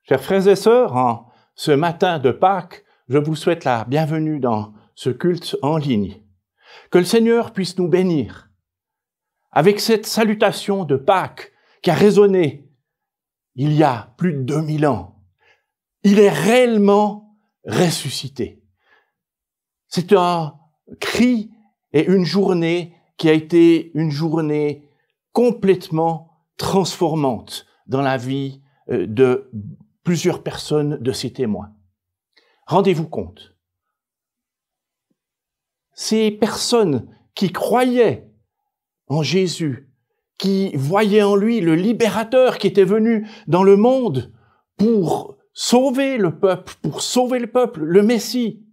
Chers frères et sœurs, en ce matin de Pâques, je vous souhaite la bienvenue dans ce culte en ligne. Que le Seigneur puisse nous bénir avec cette salutation de Pâques qui a résonné il y a plus de 2000 ans. Il est réellement ressuscité. C'est un cri et une journée qui a été une journée complètement transformante dans la vie de plusieurs personnes de ces témoins. Rendez-vous compte. Ces personnes qui croyaient en Jésus, qui voyaient en lui le libérateur qui était venu dans le monde pour sauver le peuple, le Messie.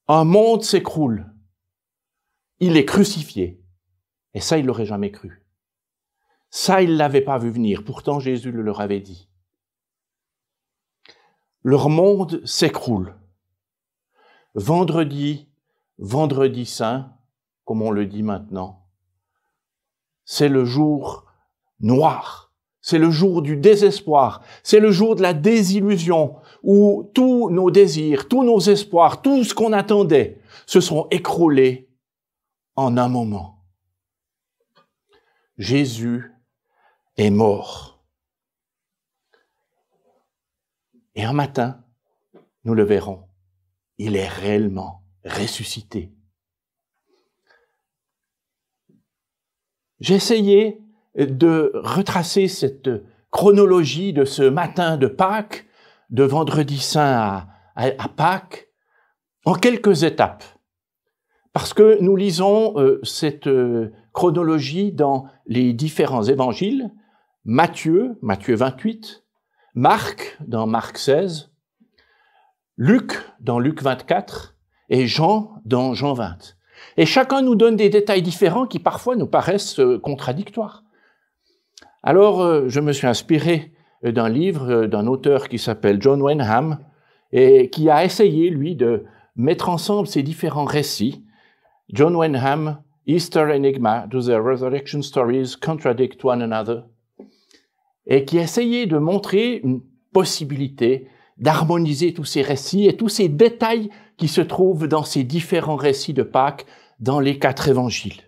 Un monde s'écroule. Il est crucifié. Et ça, il l'aurait jamais cru. Ça, il l'avait pas vu venir. Pourtant, Jésus le leur avait dit. Leur monde s'écroule. Vendredi saint, comme on le dit maintenant, c'est le jour noir. C'est le jour du désespoir. C'est le jour de la désillusion où tous nos désirs, tous nos espoirs, tout ce qu'on attendait se sont écroulés en un moment. Jésus est mort. Et un matin, nous le verrons, il est réellement ressuscité. J'ai essayé de retracer cette chronologie de ce matin de Pâques, de vendredi saint à Pâques, en quelques étapes. Parce que nous lisons cette chronologie dans les différents évangiles, Matthieu 28, Marc dans Marc 16, Luc dans Luc 24 et Jean dans Jean 20. Et chacun nous donne des détails différents qui parfois nous paraissent contradictoires. Alors, je me suis inspiré d'un livre d'un auteur qui s'appelle John Wenham et qui a essayé, lui, de mettre ensemble ces différents récits. John Wenham, Easter Enigma, Do the Resurrection Stories Contradict One Another? Et qui a essayé de montrer une possibilité d'harmoniser tous ces récits et tous ces détails qui se trouvent dans ces différents récits de Pâques dans les 4 évangiles.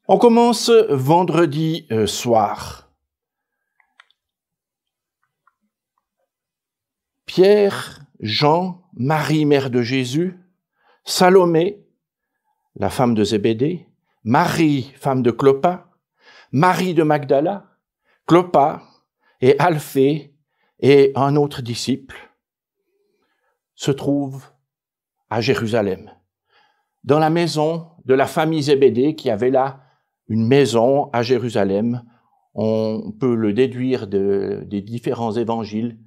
On commence vendredi soir. Pierre, Jean, Marie, mère de Jésus, Salomé, la femme de Zébédée, Marie, femme de Clopas, Marie de Magdala, Clopas et Alphée et un autre disciple se trouvent à Jérusalem, dans la maison de la famille Zébédée qui avait là une maison à Jérusalem. On peut le déduire des différents évangiles.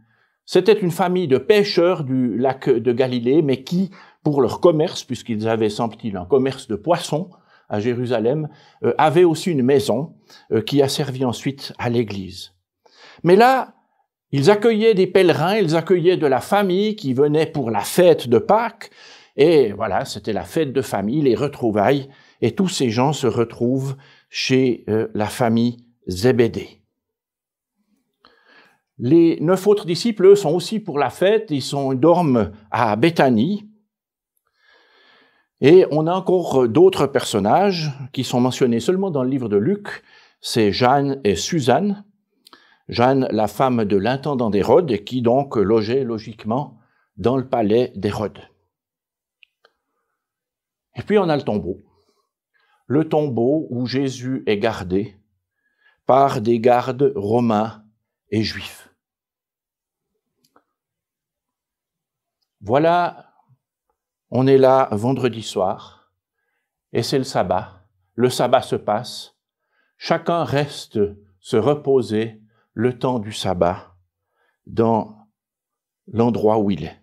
C'était une famille de pêcheurs du lac de Galilée, mais qui, pour leur commerce, puisqu'ils avaient, semble-t-il, un commerce de poissons à Jérusalem, avaient aussi une maison qui a servi ensuite à l'église. Mais là, ils accueillaient des pèlerins, ils accueillaient de la famille qui venait pour la fête de Pâques, et voilà, c'était la fête de famille, les retrouvailles, et tous ces gens se retrouvent chez la famille Zébédée. Les 9 autres disciples, eux, sont aussi pour la fête, ils dorment à Béthanie. Et on a encore d'autres personnages qui sont mentionnés seulement dans le livre de Luc, c'est Jeanne et Suzanne. Jeanne, la femme de l'intendant d'Hérode, qui donc logeait logiquement dans le palais d'Hérode. Et puis on a le tombeau où Jésus est gardé par des gardes romains et juifs. Voilà, on est là vendredi soir, et c'est le sabbat. Le sabbat se passe, chacun reste se reposer le temps du sabbat dans l'endroit où il est.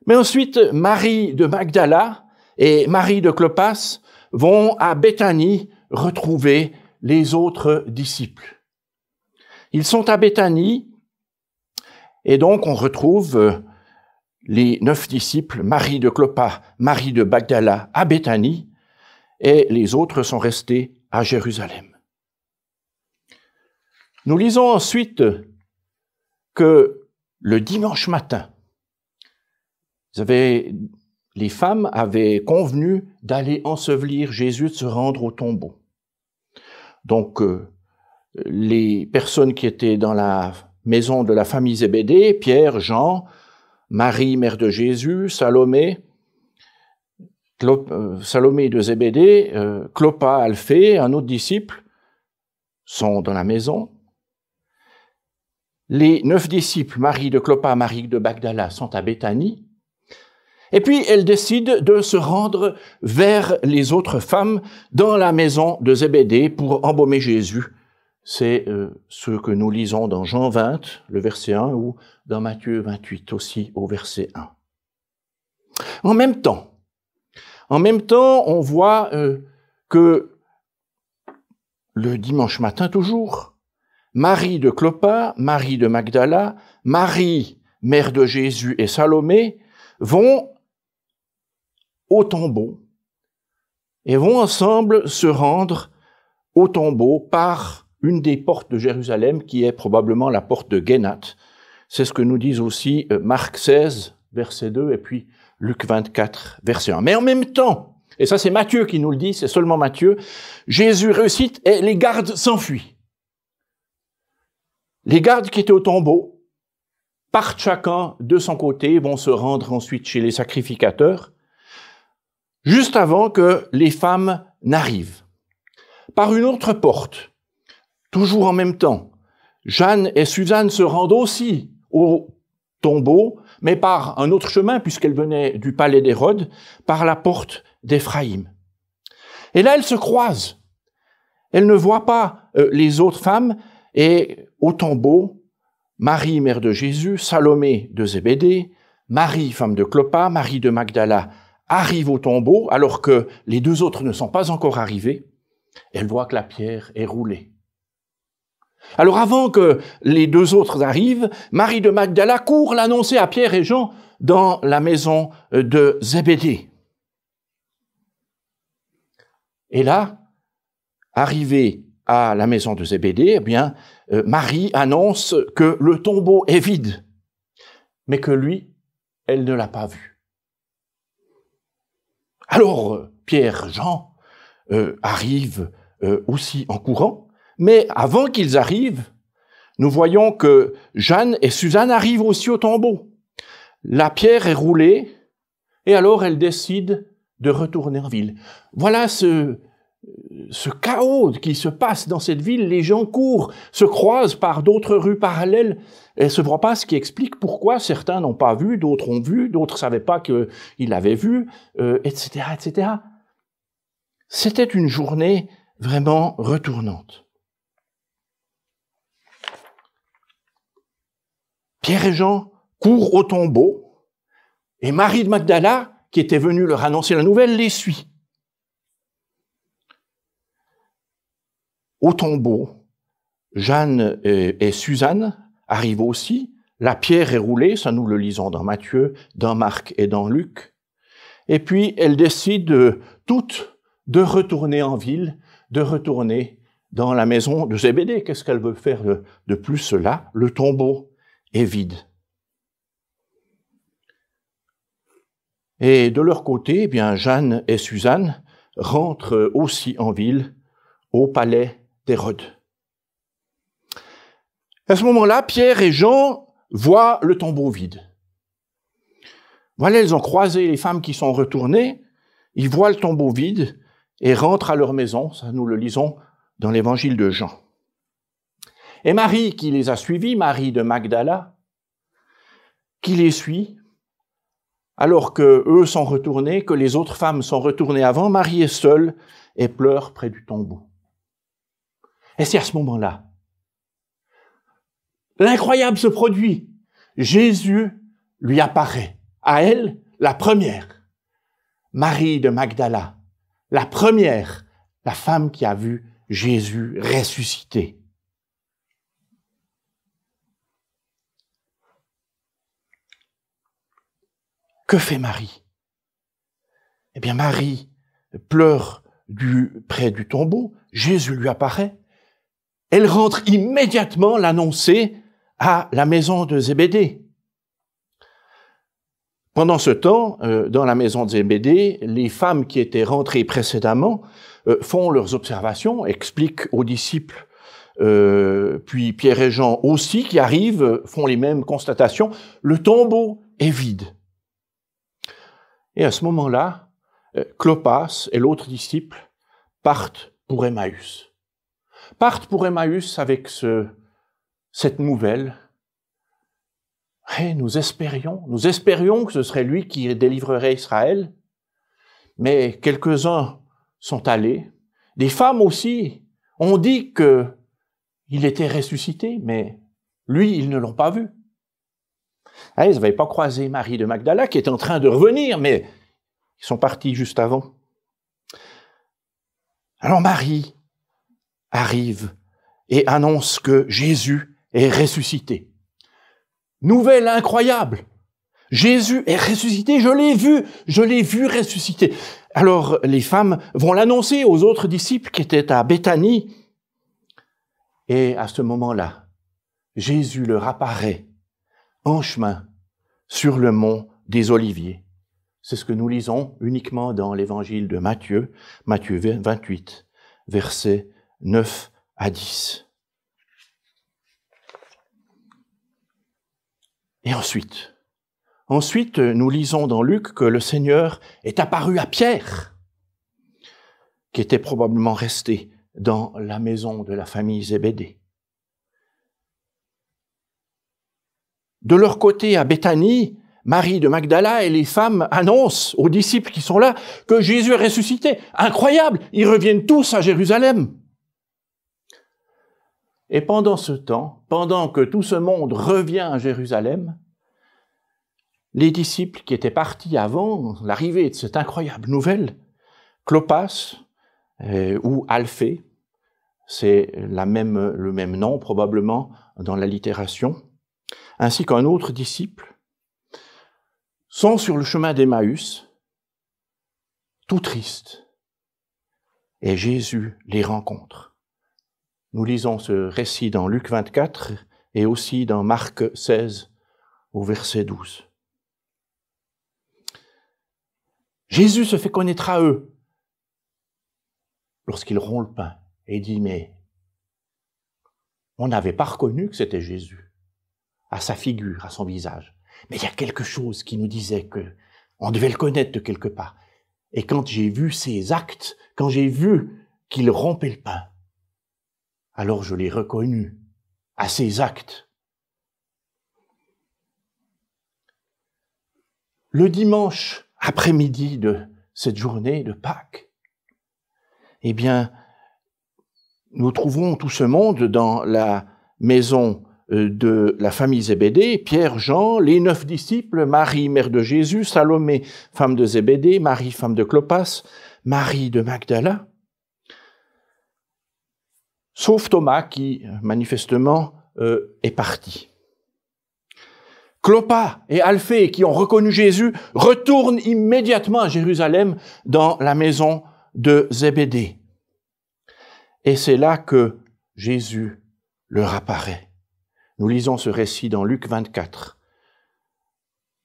Mais ensuite, Marie de Magdala et Marie de Clopas vont à Béthanie retrouver les autres disciples. Ils sont à Béthanie, et donc on retrouve les 9 disciples, Marie de Clopas, Marie de Magdala à Béthanie, et les autres sont restés à Jérusalem. Nous lisons ensuite que le dimanche matin, les femmes avaient convenu d'aller ensevelir Jésus, de se rendre au tombeau. Donc, les personnes qui étaient dans la maison de la famille Zébédée, Pierre, Jean, Marie, mère de Jésus, Salomé de Zébédée, Clopas, Alphée, un autre disciple, sont dans la maison. Les 9 disciples, Marie de Clopas, Marie de Magdala, sont à Béthanie. Et puis, elles décident de se rendre vers les autres femmes dans la maison de Zébédée pour embaumer Jésus. C'est ce que nous lisons dans Jean 20, le verset 1, ou dans Matthieu 28 aussi, au verset 1. En même temps, on voit que le dimanche matin toujours, Marie de Clopas, Marie de Magdala, Marie, mère de Jésus et Salomé vont au tombeau et vont ensemble se rendre au tombeau par une des portes de Jérusalem qui est probablement la porte de Guénat. C'est ce que nous disent aussi Marc 16, verset 2, et puis Luc 24, verset 1. Mais en même temps, et ça c'est Matthieu qui nous le dit, c'est seulement Matthieu, Jésus ressuscite et les gardes s'enfuient. Les gardes qui étaient au tombeau partent chacun de son côté, vont se rendre ensuite chez les sacrificateurs, juste avant que les femmes n'arrivent. Par une autre porte, toujours en même temps, Jeanne et Suzanne se rendent aussi au tombeau, mais par un autre chemin, puisqu'elles venaient du palais d'Hérode, par la porte d'Éphraïm. Et là, elles se croisent. Elles ne voient pas les autres femmes, et au tombeau, Marie, mère de Jésus, Salomé de Zébédée, Marie, femme de Clopas, Marie de Magdala, arrivent au tombeau, alors que les 2 autres ne sont pas encore arrivés. Elles voient que la pierre est roulée. Alors avant que les 2 autres arrivent, Marie de Magdala court l'annoncer à Pierre et Jean dans la maison de Zébédée. Et là, arrivée à la maison de Zébédée, eh bien, Marie annonce que le tombeau est vide, mais que lui, elle ne l'a pas vu. Alors, Pierre, Jean arrivent aussi en courant, mais avant qu'ils arrivent, nous voyons que Jeanne et Suzanne arrivent aussi au tombeau. La pierre est roulée, et alors elles décident de retourner en ville. Voilà ce chaos qui se passe dans cette ville. Les gens courent, se croisent par d'autres rues parallèles et se voient pas, ce qui explique pourquoi certains n'ont pas vu, d'autres ont vu, d'autres savaient pas qu'ils l'avaient vu, etc., etc. C'était une journée vraiment retournante. Pierre et Jean courent au tombeau et Marie de Magdala, qui était venue leur annoncer la nouvelle, les suit. Au tombeau, Jeanne et Suzanne arrivent aussi. La pierre est roulée, ça nous le lisons dans Matthieu, dans Marc et dans Luc. Et puis, elles décident toutes de retourner en ville, de retourner dans la maison de Zébédée. Qu'est-ce qu'elles veulent faire de plus là? Le tombeau est vide. Et de leur côté, eh bien, Jeanne et Suzanne rentrent aussi en ville, au palais d'Hérode. À ce moment-là, Pierre et Jean voient le tombeau vide. Voilà, ils ont croisé les femmes qui sont retournées, ils voient le tombeau vide et rentrent à leur maison. Ça, nous le lisons dans l'évangile de Jean. Et Marie qui les a suivis, Marie de Magdala, qui les suit, alors que eux sont retournés, que les autres femmes sont retournées avant, Marie est seule et pleure près du tombeau. Et c'est à ce moment-là, l'incroyable se produit. Jésus lui apparaît. À elle, la première. Marie de Magdala, la première, la femme qui a vu Jésus ressuscité. Que fait Marie? Eh bien, Marie pleure près du tombeau. Jésus lui apparaît. elle rentre immédiatement l'annoncer à la maison de Zébédée. Pendant ce temps, dans la maison de Zébédée, les femmes qui étaient rentrées précédemment font leurs observations, expliquent aux disciples, puis Pierre et Jean aussi qui arrivent, font les mêmes constatations. Le tombeau est vide. Et à ce moment-là, Clopas et l'autre disciple partent pour Emmaüs. Partent pour Emmaüs avec cette nouvelle. Et nous espérions que ce serait lui qui délivrerait Israël, mais quelques-uns sont allés. Des femmes aussi ont dit qu'il était ressuscité, mais lui, ils ne l'ont pas vu. Ils n'avaient pas croisé Marie de Magdala qui est en train de revenir, mais ils sont partis juste avant. Alors Marie arrive et annonce que Jésus est ressuscité. Nouvelle incroyable. Jésus est ressuscité, je l'ai vu ressusciter. Alors les femmes vont l'annoncer aux autres disciples qui étaient à Béthanie. Et à ce moment-là, Jésus leur apparaît en chemin sur le mont des Oliviers. C'est ce que nous lisons uniquement dans l'évangile de Matthieu, Matthieu 28, versets 9 à 10. Et ensuite, nous lisons dans Luc que le Seigneur est apparu à Pierre, qui était probablement resté dans la maison de la famille Zébédée. De leur côté, à Béthanie, Marie de Magdala et les femmes annoncent aux disciples qui sont là que Jésus est ressuscité. Incroyable! Ils reviennent tous à Jérusalem. Et pendant ce temps, pendant que tout ce monde revient à Jérusalem, les disciples qui étaient partis avant l'arrivée de cette incroyable nouvelle, Clopas ou Alphée, c'est le même nom probablement dans la littération, ainsi qu'un autre disciple, sont sur le chemin d'Emmaüs, tout tristes, et Jésus les rencontre. Nous lisons ce récit dans Luc 24 et aussi dans Marc 16 au verset 12. Jésus se fait connaître à eux lorsqu'ils rompt le pain et dit « Mais on n'avait pas reconnu que c'était Jésus, à sa figure, à son visage. Mais il y a quelque chose qui nous disait qu'on devait le connaître de quelque part. Et quand j'ai vu ses actes, quand j'ai vu qu'il rompait le pain, alors je l'ai reconnu à ses actes. » Le dimanche après-midi de cette journée de Pâques, eh bien, nous trouvons tout ce monde dans la maison de la famille Zébédée, Pierre, Jean, les 9 disciples, Marie, mère de Jésus, Salomé, femme de Zébédée, Marie, femme de Clopas, Marie de Magdala, sauf Thomas qui, manifestement, est parti. Clopas et Alphée, qui ont reconnu Jésus, retournent immédiatement à Jérusalem dans la maison de Zébédée. Et c'est là que Jésus leur apparaît. Nous lisons ce récit dans Luc 24,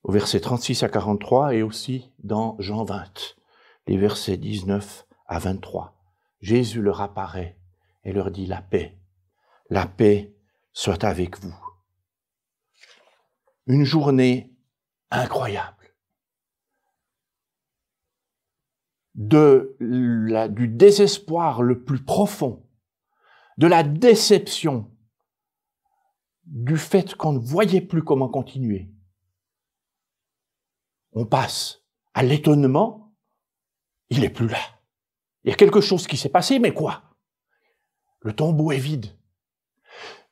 au verset 36 à 43, et aussi dans Jean 20, les versets 19 à 23. Jésus leur apparaît et leur dit la paix soit avec vous. Une journée incroyable. Du désespoir le plus profond, de la déception, du fait qu'on ne voyait plus comment continuer. On passe à l'étonnement, il n'est plus là. Il y a quelque chose qui s'est passé, mais quoi? Le tombeau est vide.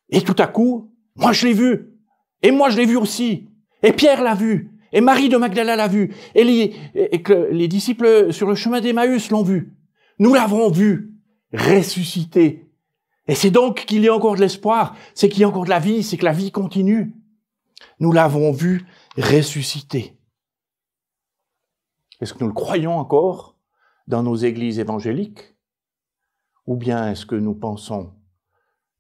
Et tout à coup, moi je l'ai vu, et moi je l'ai vu aussi, et Pierre l'a vu, et Marie de Magdala l'a vu, et les disciples sur le chemin d'Emmaüs l'ont vu. Nous l'avons vu ressuscité. Et c'est donc qu'il y a encore de l'espoir, c'est qu'il y a encore de la vie, c'est que la vie continue. Nous l'avons vu ressuscité. Est-ce que nous le croyons encore dans nos églises évangéliques? Ou bien est-ce que nous pensons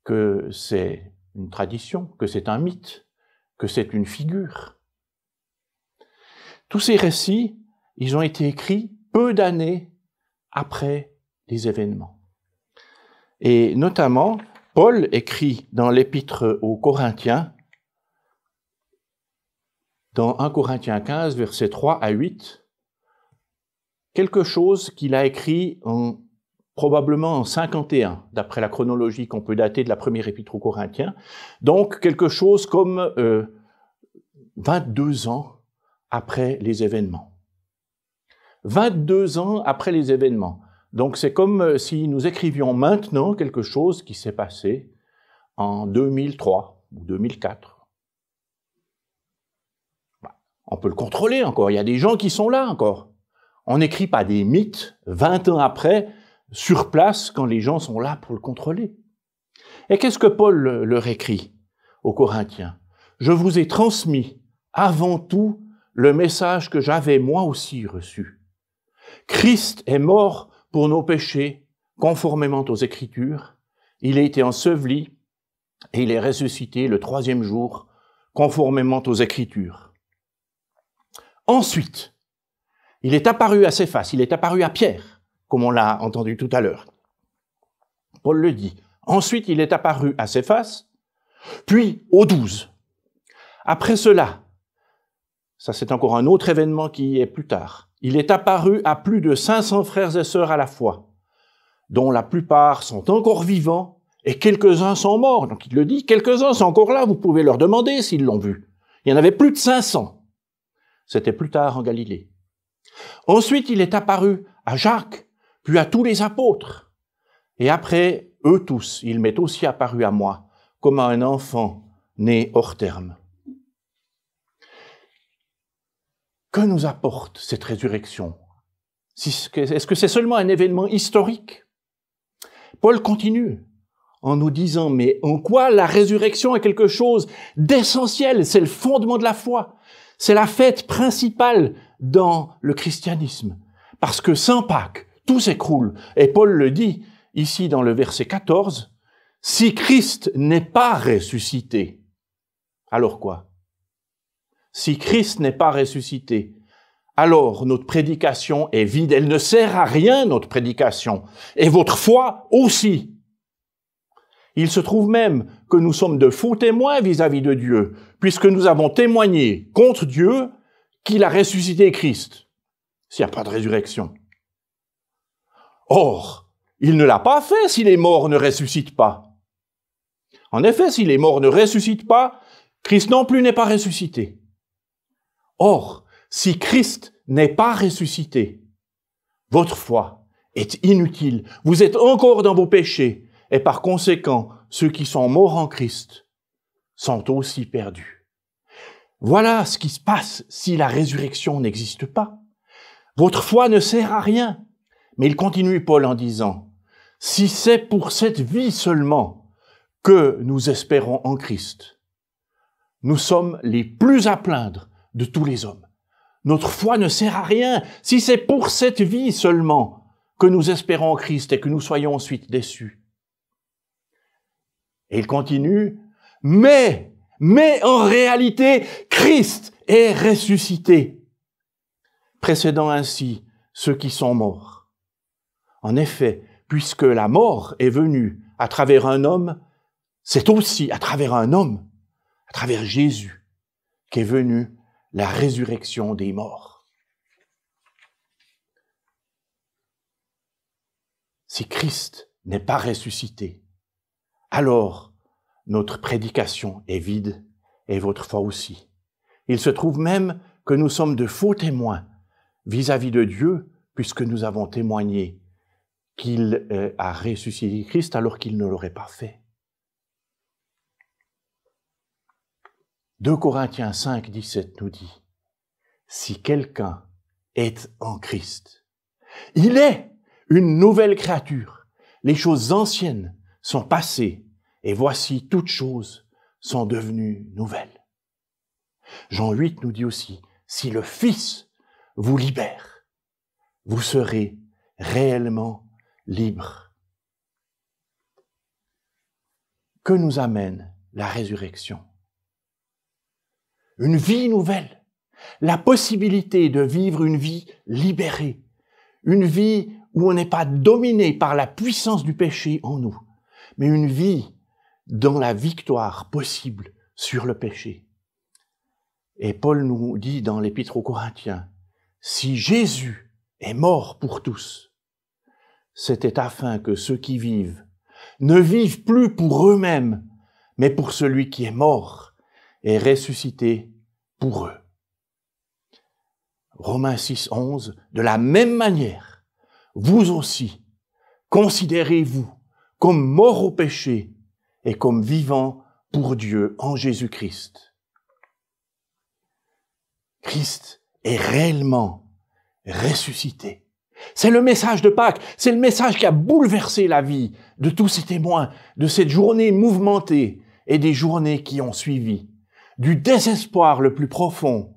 que c'est une tradition, que c'est un mythe, que c'est une figure. Tous ces récits, ils ont été écrits peu d'années après les événements. Et notamment, Paul écrit dans l'épître aux Corinthiens, dans 1 Corinthiens 15, versets 3 à 8, quelque chose qu'il a écrit probablement en 51, d'après la chronologie qu'on peut dater de la première épître aux Corinthiens, donc quelque chose comme 22 ans après les événements. 22 ans après les événements. Donc c'est comme si nous écrivions maintenant quelque chose qui s'est passé en 2003 ou 2004. On peut le contrôler encore, il y a des gens qui sont là encore. On n'écrit pas des mythes 20 ans après, sur place, quand les gens sont là pour le contrôler. Et qu'est-ce que Paul leur écrit aux Corinthiens? Je vous ai transmis avant tout le message que j'avais moi aussi reçu. Christ est mort pour nos péchés, conformément aux Écritures. Il a été enseveli et il est ressuscité le 3e jour, conformément aux Écritures. Ensuite, il est apparu à Céphas, il est apparu à Pierre, comme on l'a entendu tout à l'heure. Paul le dit. Ensuite, il est apparu à Céphas, puis aux 12. Après cela, ça c'est encore un autre événement qui est plus tard, il est apparu à plus de 500 frères et sœurs à la fois, dont la plupart sont encore vivants et quelques-uns sont morts. Donc il le dit, quelques-uns sont encore là, vous pouvez leur demander s'ils l'ont vu. Il y en avait plus de 500. C'était plus tard en Galilée. Ensuite, il est apparu à Jacques, puis à tous les apôtres. Et après, eux tous, il m'est aussi apparu à moi, comme à un enfant né hors terme. Que nous apporte cette résurrection? Est-ce que c'est seulement un événement historique? Paul continue en nous disant, mais en quoi la résurrection est quelque chose d'essentiel? C'est le fondement de la foi. C'est la fête principale dans le christianisme. Parce que sans Pâques, tout s'écroule. Et Paul le dit ici dans le verset 14, « Si Christ n'est pas ressuscité, alors quoi? Si Christ n'est pas ressuscité, alors notre prédication est vide. Elle ne sert à rien, notre prédication. Et votre foi aussi. » Il se trouve même que nous sommes de faux témoins vis-à-vis de Dieu, puisque nous avons témoigné contre Dieu qu'il a ressuscité Christ, s'il n'y a pas de résurrection. Or, il ne l'a pas fait si les morts ne ressuscitent pas. En effet, si les morts ne ressuscitent pas, Christ non plus n'est pas ressuscité. Or, si Christ n'est pas ressuscité, votre foi est inutile. Vous êtes encore dans vos péchés. Et par conséquent, ceux qui sont morts en Christ sont aussi perdus. Voilà ce qui se passe si la résurrection n'existe pas. Votre foi ne sert à rien. Mais il continue, Paul, en disant, « Si c'est pour cette vie seulement que nous espérons en Christ, nous sommes les plus à plaindre de tous les hommes. Notre foi ne sert à rien si c'est pour cette vie seulement que nous espérons en Christ et que nous soyons ensuite déçus. » Et il continue, mais en réalité, Christ est ressuscité, précédant ainsi ceux qui sont morts. En effet, puisque la mort est venue à travers un homme, c'est aussi à travers un homme, à travers Jésus, qu'est venue la résurrection des morts. Si Christ n'est pas ressuscité, alors notre prédication est vide et votre foi aussi. Il se trouve même que nous sommes de faux témoins vis-à-vis de Dieu, puisque nous avons témoigné qu'il a ressuscité Christ alors qu'il ne l'aurait pas fait. 2 Corinthiens 5, 17 nous dit, « Si quelqu'un est en Christ, il est une nouvelle créature. Les choses anciennes sont passées, et voici toutes choses sont devenues nouvelles. » Jean 8 nous dit aussi, « Si le Fils vous libère, vous serez réellement libre. » que nous amène la résurrection. Une vie nouvelle, la possibilité de vivre une vie libérée, une vie où on n'est pas dominé par la puissance du péché en nous, mais une vie dans la victoire possible sur le péché. Et Paul nous dit dans l'Épître aux Corinthiens, si Jésus est mort pour tous, c'était afin que ceux qui vivent ne vivent plus pour eux-mêmes, mais pour celui qui est mort et ressuscité pour eux. Romains 6, 11, de la même manière, vous aussi, considérez-vous comme morts au péché et comme vivants pour Dieu en Jésus-Christ. Christ est réellement ressuscité. C'est le message de Pâques, c'est le message qui a bouleversé la vie de tous ces témoins, de cette journée mouvementée et des journées qui ont suivi, du désespoir le plus profond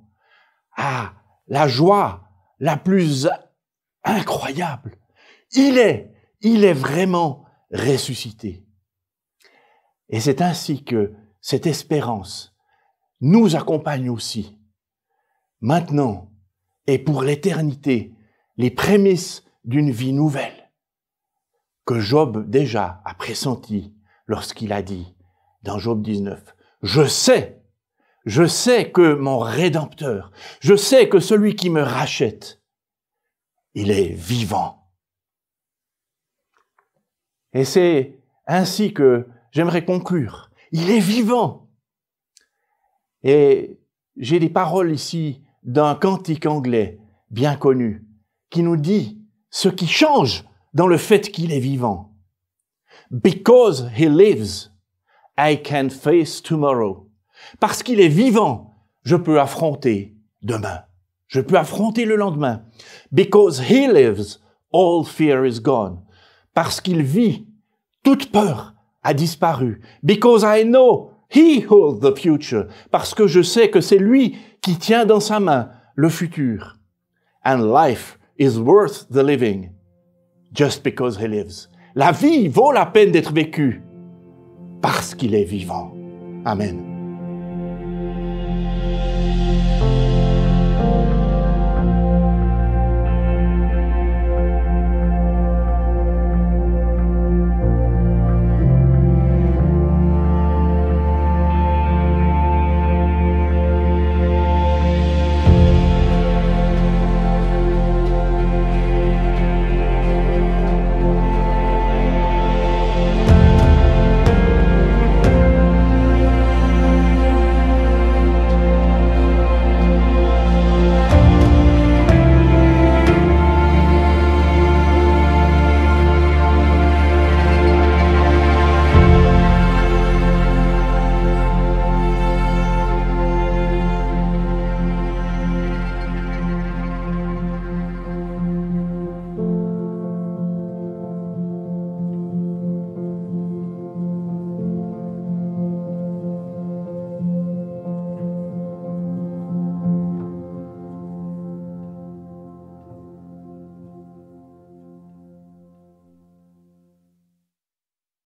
à la joie la plus incroyable. Il est vraiment ressuscité. Et c'est ainsi que cette espérance nous accompagne aussi, maintenant et pour l'éternité, les prémices d'une vie nouvelle que Job déjà a pressenti lorsqu'il a dit dans Job 19, « Je sais que mon Rédempteur, je sais que celui qui me rachète, il est vivant. » Et c'est ainsi que j'aimerais conclure. Il est vivant. Et j'ai des paroles ici d'un cantique anglais bien connu qui nous dit ce qui change dans le fait qu'il est vivant. Because he lives, I can face tomorrow. Parce qu'il est vivant, je peux affronter demain. Je peux affronter le lendemain. Because he lives, all fear is gone. Parce qu'il vit, toute peur a disparu. Because I know he holds the future. Parce que je sais que c'est lui qui tient dans sa main le futur. And life is worth the living, just because he lives. La vie vaut la peine d'être vécue parce qu'il est vivant. Amen.